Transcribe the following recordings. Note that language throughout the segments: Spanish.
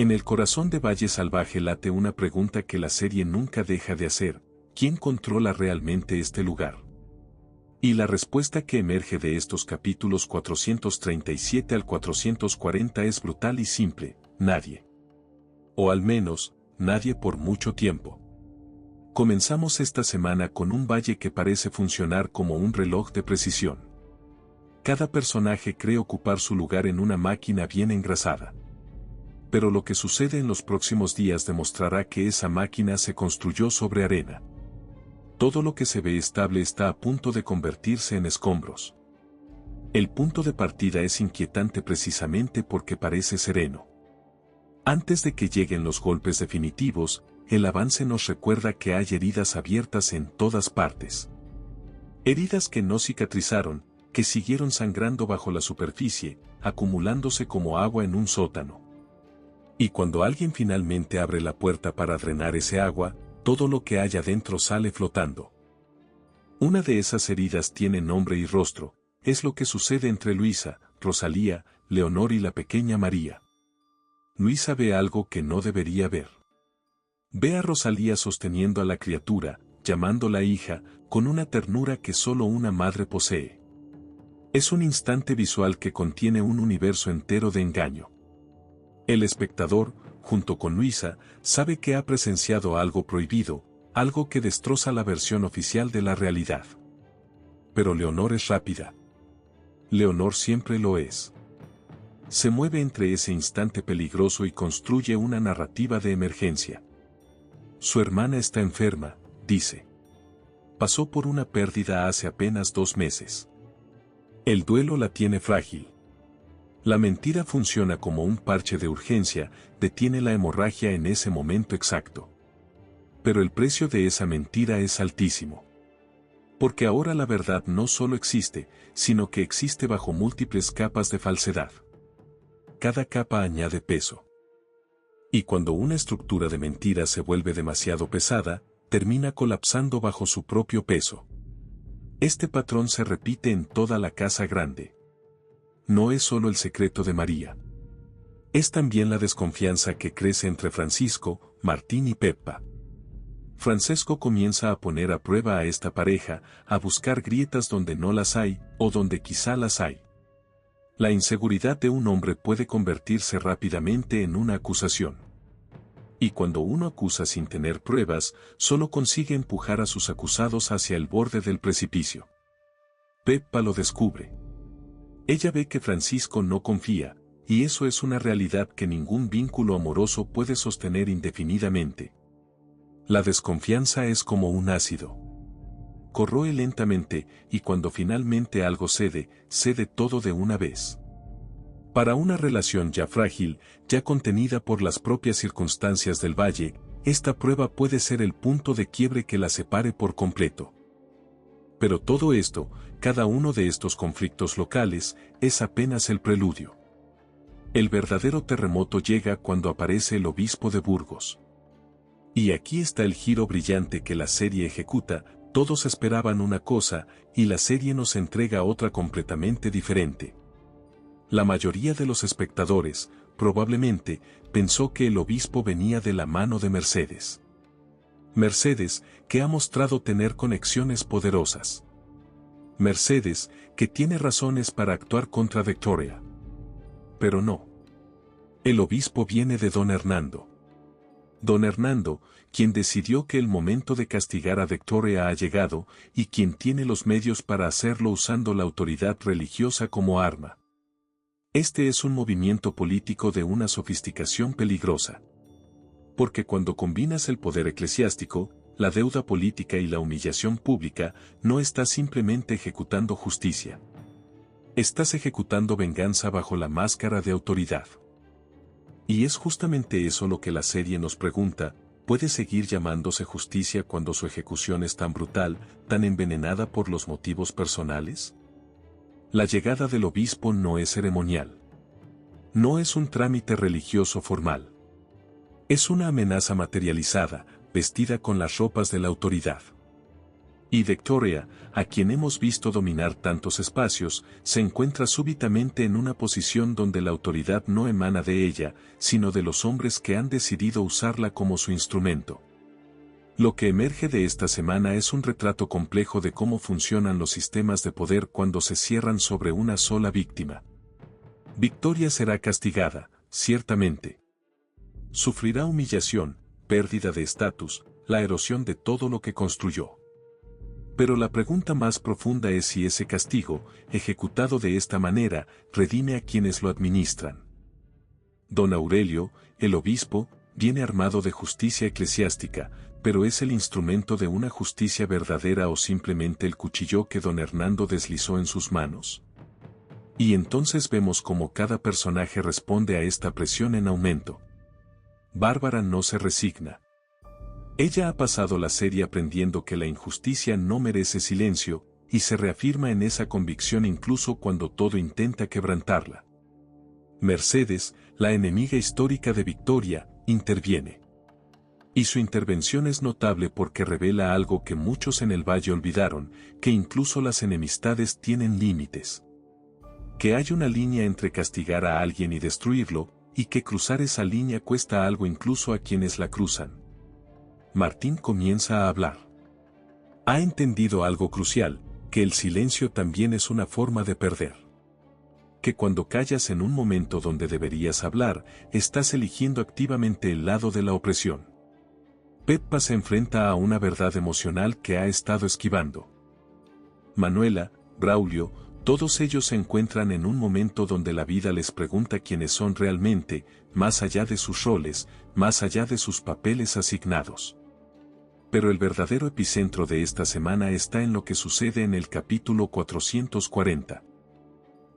En el corazón de Valle Salvaje late una pregunta que la serie nunca deja de hacer: ¿quién controla realmente este lugar? Y la respuesta que emerge de estos capítulos 437 al 440 es brutal y simple: nadie. O al menos, nadie por mucho tiempo. Comenzamos esta semana con un valle que parece funcionar como un reloj de precisión. Cada personaje cree ocupar su lugar en una máquina bien engrasada. Pero lo que sucede en los próximos días demostrará que esa máquina se construyó sobre arena. Todo lo que se ve estable está a punto de convertirse en escombros. El punto de partida es inquietante precisamente porque parece sereno. Antes de que lleguen los golpes definitivos, el avance nos recuerda que hay heridas abiertas en todas partes. Heridas que no cicatrizaron, que siguieron sangrando bajo la superficie, acumulándose como agua en un sótano. Y cuando alguien finalmente abre la puerta para drenar ese agua, todo lo que hay adentro sale flotando. Una de esas heridas tiene nombre y rostro: es lo que sucede entre Luisa, Rosalía, Leonor y la pequeña María. Luisa ve algo que no debería ver. Ve a Rosalía sosteniendo a la criatura, llamándola hija, con una ternura que solo una madre posee. Es un instante visual que contiene un universo entero de engaño. El espectador, junto con Luisa, sabe que ha presenciado algo prohibido, algo que destroza la versión oficial de la realidad. Pero Leonor es rápida. Leonor siempre lo es. Se mueve entre ese instante peligroso y construye una narrativa de emergencia. Su hermana está enferma, dice. Pasó por una pérdida hace apenas 2 meses. El duelo la tiene frágil. La mentira funciona como un parche de urgencia, detiene la hemorragia en ese momento exacto. Pero el precio de esa mentira es altísimo. Porque ahora la verdad no solo existe, sino que existe bajo múltiples capas de falsedad. Cada capa añade peso. Y cuando una estructura de mentira se vuelve demasiado pesada, termina colapsando bajo su propio peso. Este patrón se repite en toda la casa grande. No es solo el secreto de María. Es también la desconfianza que crece entre Francisco, Martín y Peppa. Francesco comienza a poner a prueba a esta pareja, a buscar grietas donde no las hay, o donde quizá las hay. La inseguridad de un hombre puede convertirse rápidamente en una acusación. Y cuando uno acusa sin tener pruebas, solo consigue empujar a sus acusados hacia el borde del precipicio. Peppa lo descubre. Ella ve que Francisco no confía, y eso es una realidad que ningún vínculo amoroso puede sostener indefinidamente. La desconfianza es como un ácido. Corroe lentamente, y cuando finalmente algo cede, cede todo de una vez. Para una relación ya frágil, ya contenida por las propias circunstancias del valle, esta prueba puede ser el punto de quiebre que la separe por completo. Pero todo esto, cada uno de estos conflictos locales, es apenas el preludio. El verdadero terremoto llega cuando aparece el obispo de Burgos. Y aquí está el giro brillante que la serie ejecuta: todos esperaban una cosa, y la serie nos entrega otra completamente diferente. La mayoría de los espectadores, probablemente, pensó que el obispo venía de la mano de Mercedes. Mercedes, que ha mostrado tener conexiones poderosas. Mercedes, que tiene razones para actuar contra Victoria. Pero no. El obispo viene de don Hernando. Don Hernando, quien decidió que el momento de castigar a Victoria ha llegado, y quien tiene los medios para hacerlo usando la autoridad religiosa como arma. Este es un movimiento político de una sofisticación peligrosa. Porque cuando combinas el poder eclesiástico, la deuda política y la humillación pública, no estás simplemente ejecutando justicia. Estás ejecutando venganza bajo la máscara de autoridad. Y es justamente eso lo que la serie nos pregunta: ¿puede seguir llamándose justicia cuando su ejecución es tan brutal, tan envenenada por los motivos personales? La llegada del obispo no es ceremonial. No es un trámite religioso formal. Es una amenaza materializada, vestida con las ropas de la autoridad. Y Victoria, a quien hemos visto dominar tantos espacios, se encuentra súbitamente en una posición donde la autoridad no emana de ella, sino de los hombres que han decidido usarla como su instrumento. Lo que emerge de esta semana es un retrato complejo de cómo funcionan los sistemas de poder cuando se cierran sobre una sola víctima. Victoria será castigada, ciertamente. Sufrirá humillación, pérdida de estatus, la erosión de todo lo que construyó. Pero la pregunta más profunda es si ese castigo, ejecutado de esta manera, redime a quienes lo administran. Don Aurelio, el obispo, viene armado de justicia eclesiástica, pero ¿es el instrumento de una justicia verdadera o simplemente el cuchillo que don Hernando deslizó en sus manos? Y entonces vemos cómo cada personaje responde a esta presión en aumento. Bárbara no se resigna. Ella ha pasado la serie aprendiendo que la injusticia no merece silencio, y se reafirma en esa convicción incluso cuando todo intenta quebrantarla. Mercedes, la enemiga histórica de Victoria, interviene. Y su intervención es notable porque revela algo que muchos en el valle olvidaron, que incluso las enemistades tienen límites. Que hay una línea entre castigar a alguien y destruirlo, y que cruzar esa línea cuesta algo incluso a quienes la cruzan. Martín comienza a hablar. Ha entendido algo crucial, que el silencio también es una forma de perder. Que cuando callas en un momento donde deberías hablar, estás eligiendo activamente el lado de la opresión. Peppa se enfrenta a una verdad emocional que ha estado esquivando. Manuela, Braulio, todos ellos se encuentran en un momento donde la vida les pregunta quiénes son realmente, más allá de sus roles, más allá de sus papeles asignados. Pero el verdadero epicentro de esta semana está en lo que sucede en el capítulo 440.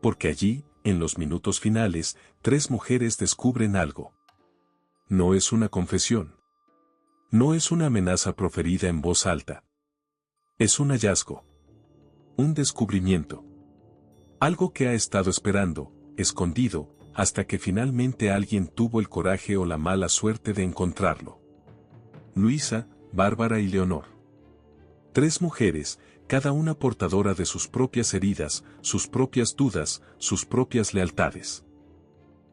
Porque allí, en los minutos finales, 3 mujeres descubren algo. No es una confesión. No es una amenaza proferida en voz alta. Es un hallazgo. Un descubrimiento. Algo que ha estado esperando, escondido, hasta que finalmente alguien tuvo el coraje o la mala suerte de encontrarlo. Luisa, Bárbara y Leonor. 3 mujeres, cada una portadora de sus propias heridas, sus propias dudas, sus propias lealtades.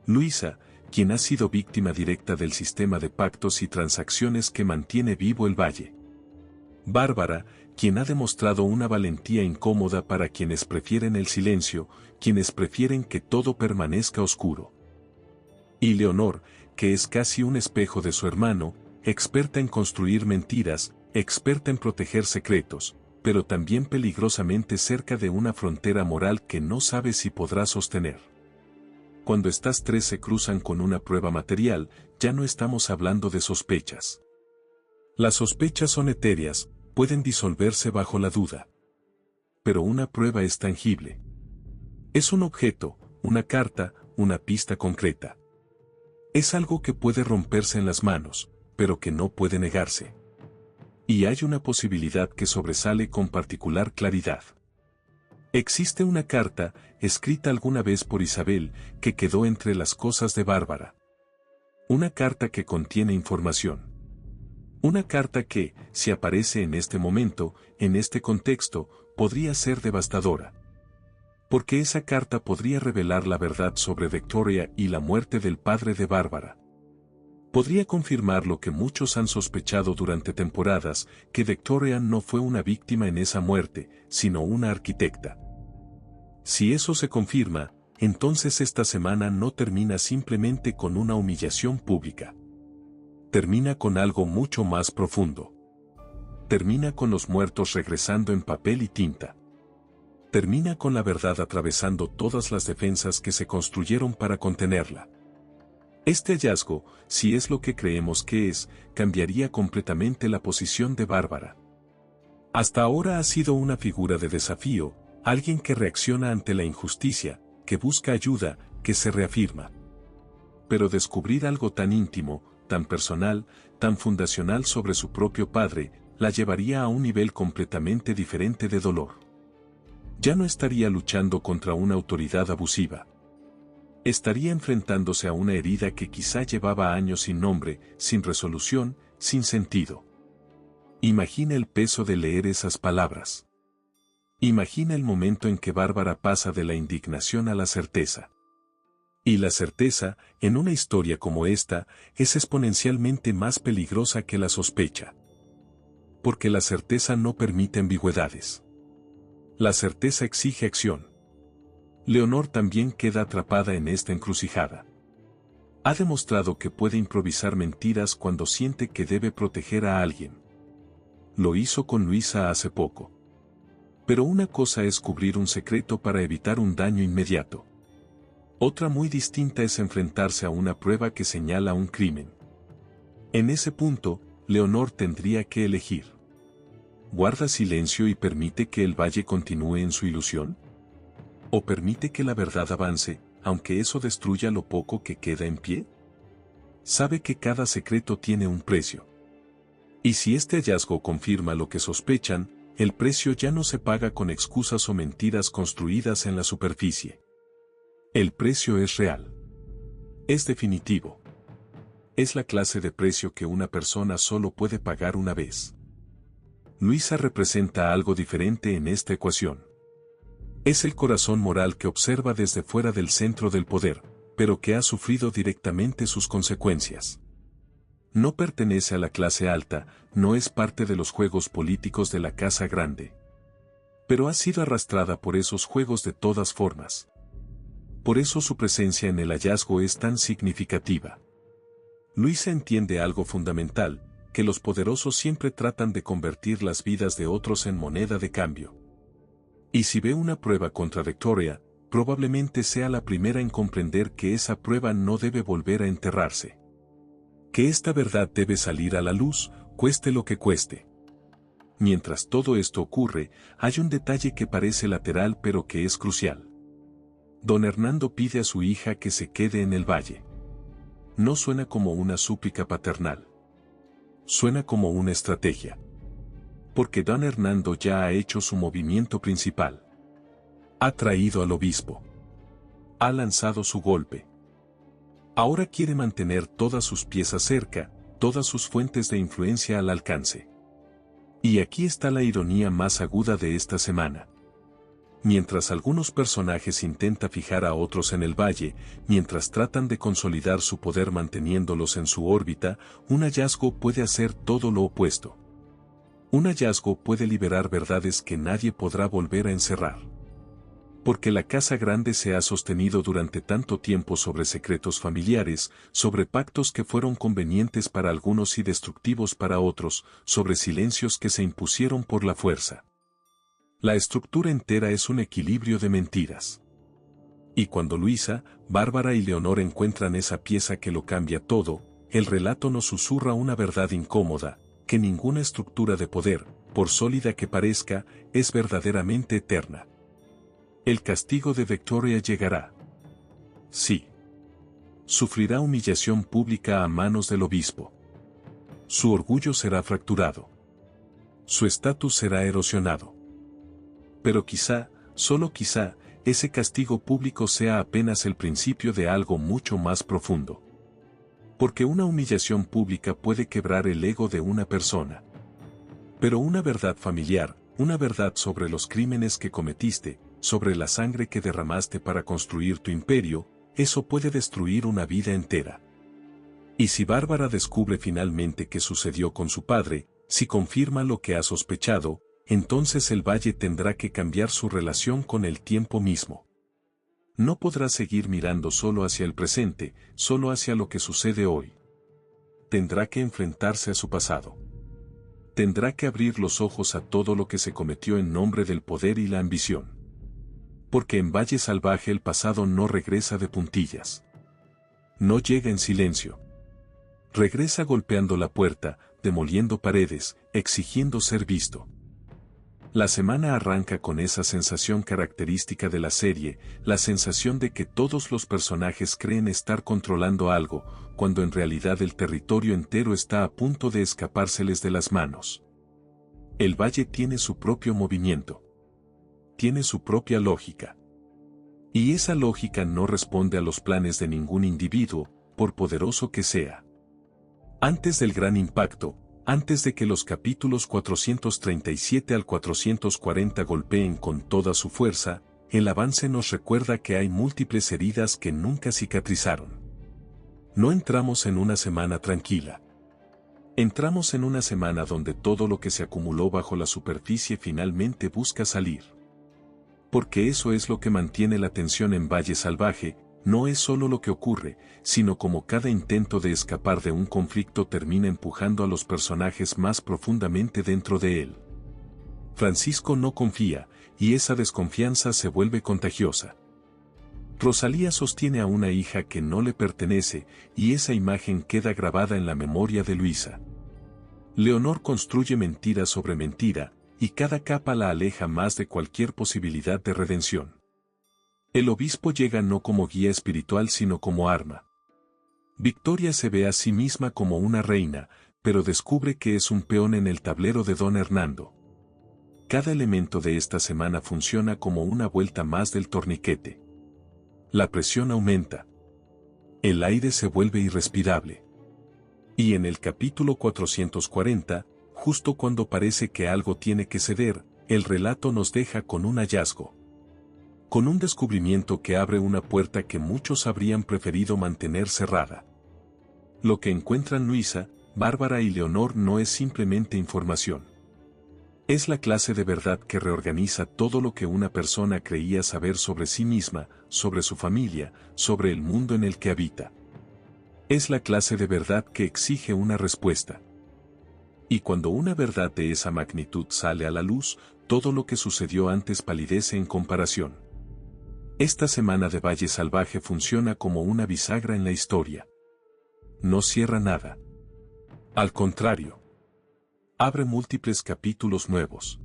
Luisa, quien ha sido víctima directa del sistema de pactos y transacciones que mantiene vivo el valle. Bárbara, quien ha demostrado una valentía incómoda para quienes prefieren el silencio, quienes prefieren que todo permanezca oscuro. Y Leonor, que es casi un espejo de su hermano, experta en construir mentiras, experta en proteger secretos, pero también peligrosamente cerca de una frontera moral que no sabe si podrá sostener. Cuando estas 3 se cruzan con una prueba material, ya no estamos hablando de sospechas. Las sospechas son etéreas, pueden disolverse bajo la duda. Pero una prueba es tangible. Es un objeto, una carta, una pista concreta. Es algo que puede romperse en las manos, pero que no puede negarse. Y hay una posibilidad que sobresale con particular claridad. Existe una carta, escrita alguna vez por Isabel, que quedó entre las cosas de Bárbara. Una carta que contiene información. Una carta que, si aparece en este momento, en este contexto, podría ser devastadora. Porque esa carta podría revelar la verdad sobre Victoria y la muerte del padre de Bárbara. Podría confirmar lo que muchos han sospechado durante temporadas, que Victoria no fue una víctima en esa muerte, sino una arquitecta. Si eso se confirma, entonces esta semana no termina simplemente con una humillación pública. Termina con algo mucho más profundo. Termina con los muertos regresando en papel y tinta. Termina con la verdad atravesando todas las defensas que se construyeron para contenerla. Este hallazgo, si es lo que creemos que es, cambiaría completamente la posición de Bárbara. Hasta ahora ha sido una figura de desafío, alguien que reacciona ante la injusticia, que busca ayuda, que se reafirma. Pero descubrir algo tan íntimo, tan personal, tan fundacional sobre su propio padre, la llevaría a un nivel completamente diferente de dolor. Ya no estaría luchando contra una autoridad abusiva. Estaría enfrentándose a una herida que quizá llevaba años sin nombre, sin resolución, sin sentido. Imagina el peso de leer esas palabras. Imagina el momento en que Bárbara pasa de la indignación a la certeza. Y la certeza, en una historia como esta, es exponencialmente más peligrosa que la sospecha. Porque la certeza no permite ambigüedades. La certeza exige acción. Leonor también queda atrapada en esta encrucijada. Ha demostrado que puede improvisar mentiras cuando siente que debe proteger a alguien. Lo hizo con Luisa hace poco. Pero una cosa es cubrir un secreto para evitar un daño inmediato. Otra muy distinta es enfrentarse a una prueba que señala un crimen. En ese punto, Leonor tendría que elegir. ¿Guarda silencio y permite que el valle continúe en su ilusión? ¿O permite que la verdad avance, aunque eso destruya lo poco que queda en pie? Sabe que cada secreto tiene un precio. Y si este hallazgo confirma lo que sospechan, el precio ya no se paga con excusas o mentiras construidas en la superficie. El precio es real. Es definitivo. Es la clase de precio que una persona solo puede pagar una vez. Luisa representa algo diferente en esta ecuación. Es el corazón moral que observa desde fuera del centro del poder, pero que ha sufrido directamente sus consecuencias. No pertenece a la clase alta, no es parte de los juegos políticos de la Casa Grande. Pero ha sido arrastrada por esos juegos de todas formas. Por eso su presencia en el hallazgo es tan significativa. Luisa entiende algo fundamental, que los poderosos siempre tratan de convertir las vidas de otros en moneda de cambio. Y si ve una prueba contra Victoria, probablemente sea la primera en comprender que esa prueba no debe volver a enterrarse. Que esta verdad debe salir a la luz, cueste lo que cueste. Mientras todo esto ocurre, hay un detalle que parece lateral pero que es crucial. Don Hernando pide a su hija que se quede en el valle. No suena como una súplica paternal. Suena como una estrategia. Porque don Hernando ya ha hecho su movimiento principal. Ha traído al obispo. Ha lanzado su golpe. Ahora quiere mantener todas sus piezas cerca, todas sus fuentes de influencia al alcance. Y aquí está la ironía más aguda de esta semana. Mientras algunos personajes intentan fijar a otros en el valle, mientras tratan de consolidar su poder manteniéndolos en su órbita, un hallazgo puede hacer todo lo opuesto. Un hallazgo puede liberar verdades que nadie podrá volver a encerrar. Porque la Casa Grande se ha sostenido durante tanto tiempo sobre secretos familiares, sobre pactos que fueron convenientes para algunos y destructivos para otros, sobre silencios que se impusieron por la fuerza. La estructura entera es un equilibrio de mentiras. Y cuando Luisa, Bárbara y Leonor encuentran esa pieza que lo cambia todo, el relato nos susurra una verdad incómoda, que ninguna estructura de poder, por sólida que parezca, es verdaderamente eterna. El castigo de Victoria llegará. Sí. Sufrirá humillación pública a manos del obispo. Su orgullo será fracturado. Su estatus será erosionado. Pero quizá, solo quizá, ese castigo público sea apenas el principio de algo mucho más profundo. Porque una humillación pública puede quebrar el ego de una persona. Pero una verdad familiar, una verdad sobre los crímenes que cometiste, sobre la sangre que derramaste para construir tu imperio, eso puede destruir una vida entera. Y si Bárbara descubre finalmente qué sucedió con su padre, si confirma lo que ha sospechado, entonces el valle tendrá que cambiar su relación con el tiempo mismo. No podrá seguir mirando solo hacia el presente, solo hacia lo que sucede hoy. Tendrá que enfrentarse a su pasado. Tendrá que abrir los ojos a todo lo que se cometió en nombre del poder y la ambición. Porque en Valle Salvaje el pasado no regresa de puntillas. No llega en silencio. Regresa golpeando la puerta, demoliendo paredes, exigiendo ser visto. La semana arranca con esa sensación característica de la serie, la sensación de que todos los personajes creen estar controlando algo, cuando en realidad el territorio entero está a punto de escapárseles de las manos. El valle tiene su propio movimiento. Tiene su propia lógica. Y esa lógica no responde a los planes de ningún individuo, por poderoso que sea. Antes del gran impacto, Antes de que los capítulos 437 al 440 golpeen con toda su fuerza, el avance nos recuerda que hay múltiples heridas que nunca cicatrizaron. No entramos en una semana tranquila. Entramos en una semana donde todo lo que se acumuló bajo la superficie finalmente busca salir. Porque eso es lo que mantiene la tensión en Valle Salvaje, no es solo lo que ocurre, sino como cada intento de escapar de un conflicto termina empujando a los personajes más profundamente dentro de él. Francisco no confía, y esa desconfianza se vuelve contagiosa. Rosalía sostiene a una hija que no le pertenece, y esa imagen queda grabada en la memoria de Luisa. Leonor construye mentira sobre mentira, y cada capa la aleja más de cualquier posibilidad de redención. El obispo llega no como guía espiritual sino como arma. Victoria se ve a sí misma como una reina, pero descubre que es un peón en el tablero de don Hernando. Cada elemento de esta semana funciona como una vuelta más del torniquete. La presión aumenta. El aire se vuelve irrespirable. Y en el capítulo 440, justo cuando parece que algo tiene que ceder, el relato nos deja con un hallazgo. Con un descubrimiento que abre una puerta que muchos habrían preferido mantener cerrada. Lo que encuentran Luisa, Bárbara y Leonor no es simplemente información. Es la clase de verdad que reorganiza todo lo que una persona creía saber sobre sí misma, sobre su familia, sobre el mundo en el que habita. Es la clase de verdad que exige una respuesta. Y cuando una verdad de esa magnitud sale a la luz, todo lo que sucedió antes palidece en comparación. Esta semana de Valle Salvaje funciona como una bisagra en la historia. No cierra nada. Al contrario. Abre múltiples capítulos nuevos.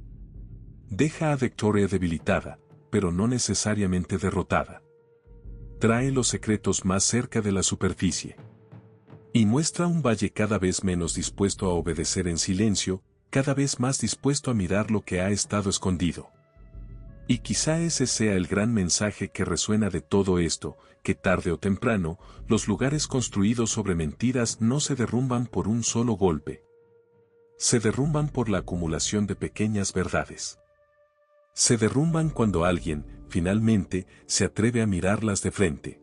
Deja a Victoria debilitada, pero no necesariamente derrotada. Trae los secretos más cerca de la superficie. Y muestra un Valle cada vez menos dispuesto a obedecer en silencio, cada vez más dispuesto a mirar lo que ha estado escondido. Y quizá ese sea el gran mensaje que resuena de todo esto, que tarde o temprano, los lugares construidos sobre mentiras no se derrumban por un solo golpe. Se derrumban por la acumulación de pequeñas verdades. Se derrumban cuando alguien, finalmente, se atreve a mirarlas de frente.